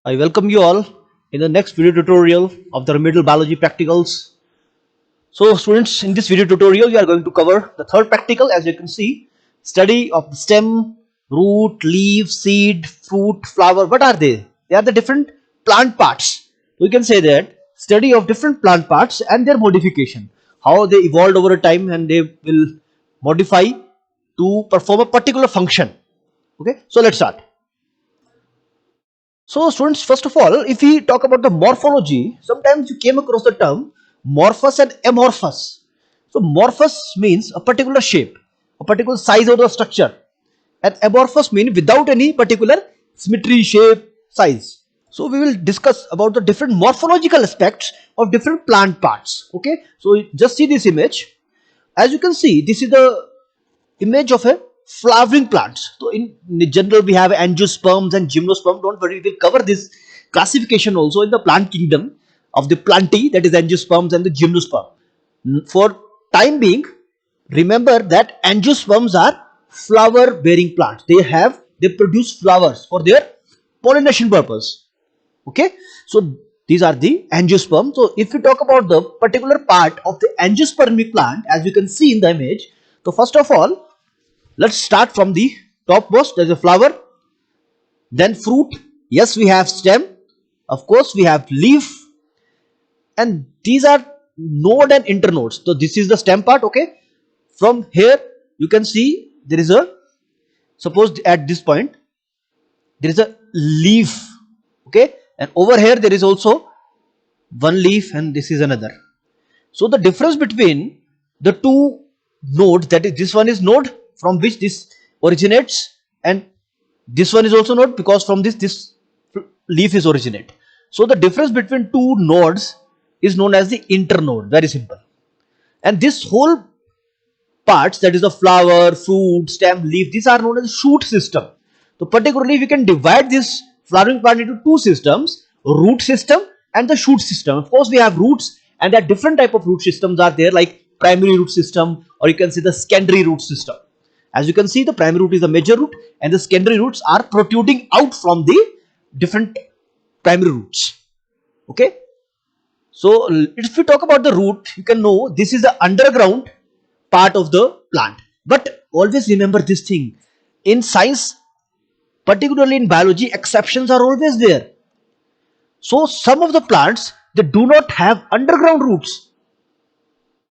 I welcome you all in the next video tutorial of the remedial biology practicals. So students, in this video tutorial we are going to cover the third practical. As you can see, study of the stem, root, leaf, seed, fruit, flower. What are they? They are the different plant parts. We can say that study of different plant parts and their modification, how they evolved over a time and they will modify to perform a particular function. Okay, so let's start. So students, first of all, if we talk about the morphology, sometimes you came across the term morphous and amorphous. So morphous means a particular shape, a particular size of the structure, and amorphous means without any particular symmetry, shape, size. So we will discuss about the different morphological aspects of different plant parts. Okay, so just see this image. As you can see, this is the image of a flowering plants. So in general we have angiosperms and gymnosperm. Don't worry, we'll cover this classification also in the plant kingdom of the plantae, that is angiosperms and the gymnosperm. For time being, remember that angiosperms are flower bearing plants. They produce flowers for their pollination purpose. Okay, so these are the angiosperm. So if we talk about the particular part of the angiospermic plant, as you can see in the image, so first of all, let's start from the topmost. There's a flower, then fruit. Yes, we have stem. Of course, we have leaf, and these are node and internodes. So this is the stem part. Okay, from here you can see there is a, suppose at this point there is a leaf. Okay, and over here there is also one leaf, and this is another. So the difference between the two nodes, that is, this one is node from which this originates, and this one is also node because from this leaf is originate. So the difference between two nodes is known as the internode. Very simple. And this whole parts, that is the flower, fruit, stem, leaf, these are known as shoot system. So particularly we can divide this flowering plant into two systems: root system and the shoot system. Of course we have roots, and there are different type of root systems are there, like primary root system, or you can see the secondary root system. As you can see, the primary root is the major root and the secondary roots are protruding out from the different primary roots. Okay, so if we talk about the root, you can know this is the underground part of the plant. But always remember this thing: in science, particularly in biology, exceptions are always there. So some of the plants, they do not have underground roots.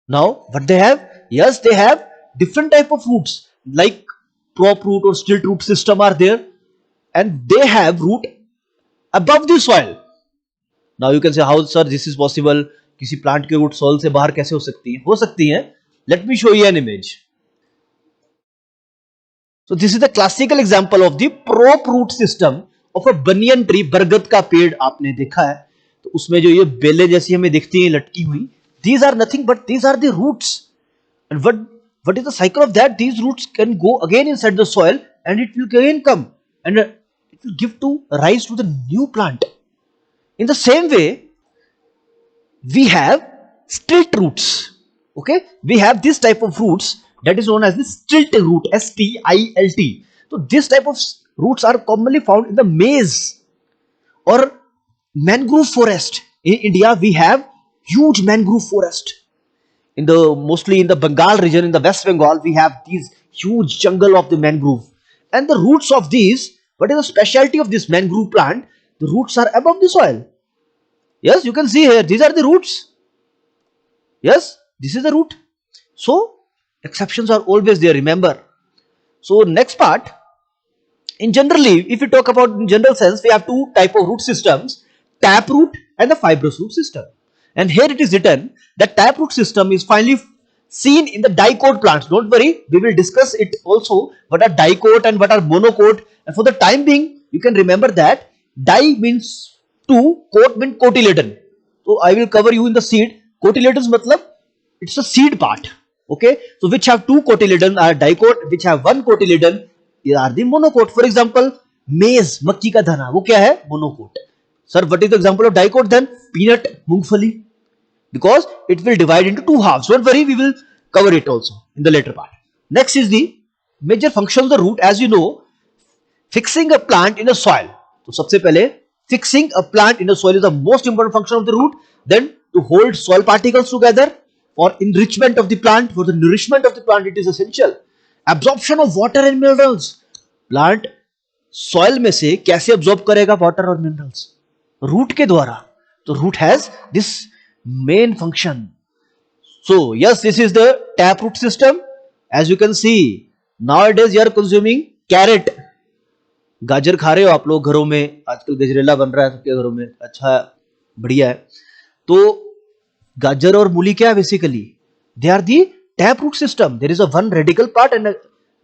Now what they have? Yes, they have different type of roots, like prop root or stilt root system are there, and they have root above the soil. Now you can say, how sir this is possible? किसी plant के root soil से बाहर कैसे हो सकती है? हो सकती है. Let me show you an image. So this is the classical example of the prop root system of a banyan tree. बरगद का पेड़ आपने देखा है, तो उसमें जो ये बेलें जैसी हमें दिखती हैं लटकी हुई, these are nothing but these are the roots. And what is the cycle of that? These roots can go again inside the soil, and it will again come, and it will give to rise to the new plant. In the same way, we have stilt roots. Okay, we have this type of roots that is known as the stilt root, STILT. So this type of roots are commonly found in the maize or mangrove forest. In India we have huge mangrove forest. In the mostly in the Bengal region, in the West Bengal, we have these huge jungle of the mangrove, and the roots of these, what is the specialty of this mangrove plant? The roots are above the soil. Yes, you can see here, these are the roots. Yes, this is the root. So exceptions are always there, remember. So next part, in generally, if we talk about in general sense, we have two type of root systems: taproot and the fibrous root system. And here it is written that taproot system is finally seen in the dicot plants. Don't worry, we will discuss it also, what are dicot and what are monocot. And for the time being, you can remember that di means two, cot means cotyledon. So I will cover you in the seed. Cotyledons matlab it's a seed part. Okay, so which have two cotyledons are dicot, which have one cotyledon are the monocot. For example, maize, मक्की का दाना, वो क्या है? Monocot. Sir, what is the example of dicot then? Peanut, मूंगफली. Because it will divide into two halves. Don't worry, we will cover it also in the later part. Next is the major function of the root. As you know, fixing a plant in the soil. तो सबसे पहले fixing a plant in the soil is the most important function of the root. Then to hold soil particles together for enrichment of the plant, for the nourishment of the plant, it is essential. Absorption of water and minerals. Plant soil में से कैसे absorb करेगा water और minerals? Root के द्वारा. So root has this main function. So yes, this is the taproot system. As you can see, nowadays you are consuming carrot. गाजर खा रहे हो आप लोग घरों में, आजकल गजरेला बन रहा है सबके घरों में, अच्छा बढ़िया है. तो गाजर और मूली क्या है basically? They are the taproot system. There is a one radical part and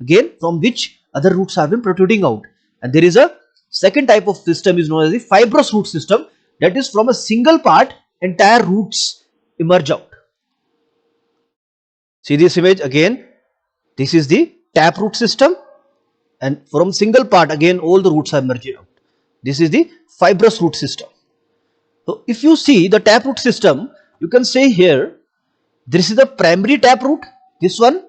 again from which other roots have been protruding out. And there is a second type of system is known as the fibrous root system. That is from a single part entire roots emerge out. See this image again. This is the taproot system, and from single part again all the roots are emerging out. This is the fibrous root system. So if you see the taproot system, you can say here this is the primary taproot, this one,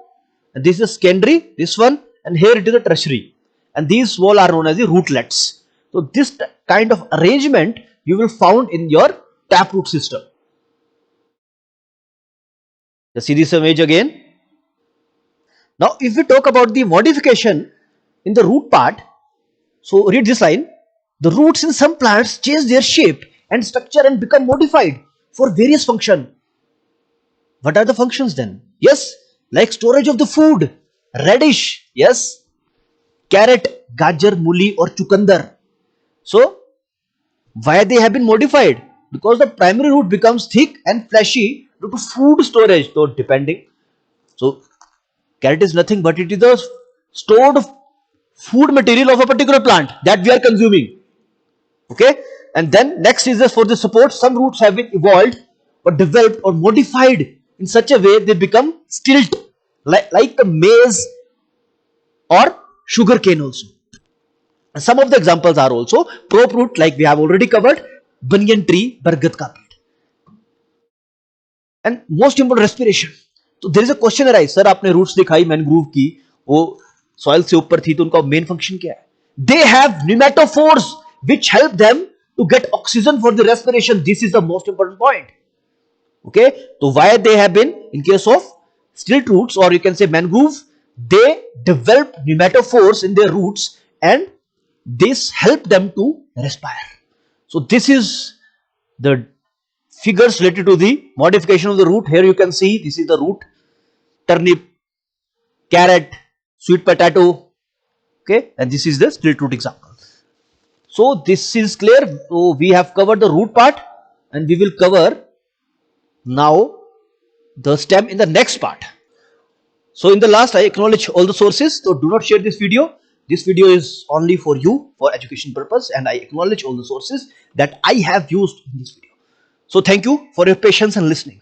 and this is secondary, this one, and here it is the tertiary, and these all are known as the rootlets. So this kind of arrangement you will found in your taproot system. Just see this image again. Now if we talk about the modification in the root part, so read this line. The roots in some plants change their shape and structure and become modified for various functions. What are the functions then? Yes, like storage of the food, radish, yes, carrot, gajar, muli or chukandar. So why they have been modified? Because the primary root becomes thick and fleshy due to food storage. So depending, so carrot is nothing but it is the stored food material of a particular plant that we are consuming. Okay, and then next is this for the support. Some roots have been evolved or developed or modified in such a way they become stilt, like the maize or sugar cane also. Some of the examples are also prop root, like we have already covered, banyan tree, bargat ka पेड़. And most important, respiration. So there is a question arise, sir आपने roots दिखाई mangrove की, वो soil से ऊपर थी, तो उनका main function क्या है? They have pneumatophores which help them to get oxygen for the respiration. This is the most important point. Okay, so why they have been, in case of stilt roots or you can say mangrove, they develop pneumatophores in their roots and this help them to respire. So this is the figures related to the modification of the root. Here you can see this is the root, turnip, carrot, sweet potato, okay, and this is the stilt root example. So this is clear. So we have covered the root part and we will cover now the stem in the next part. So in the last, I acknowledge all the sources, so do not share this video. This video is only for you for education purpose, and I acknowledge all the sources that I have used in this video. So thank you for your patience and listening.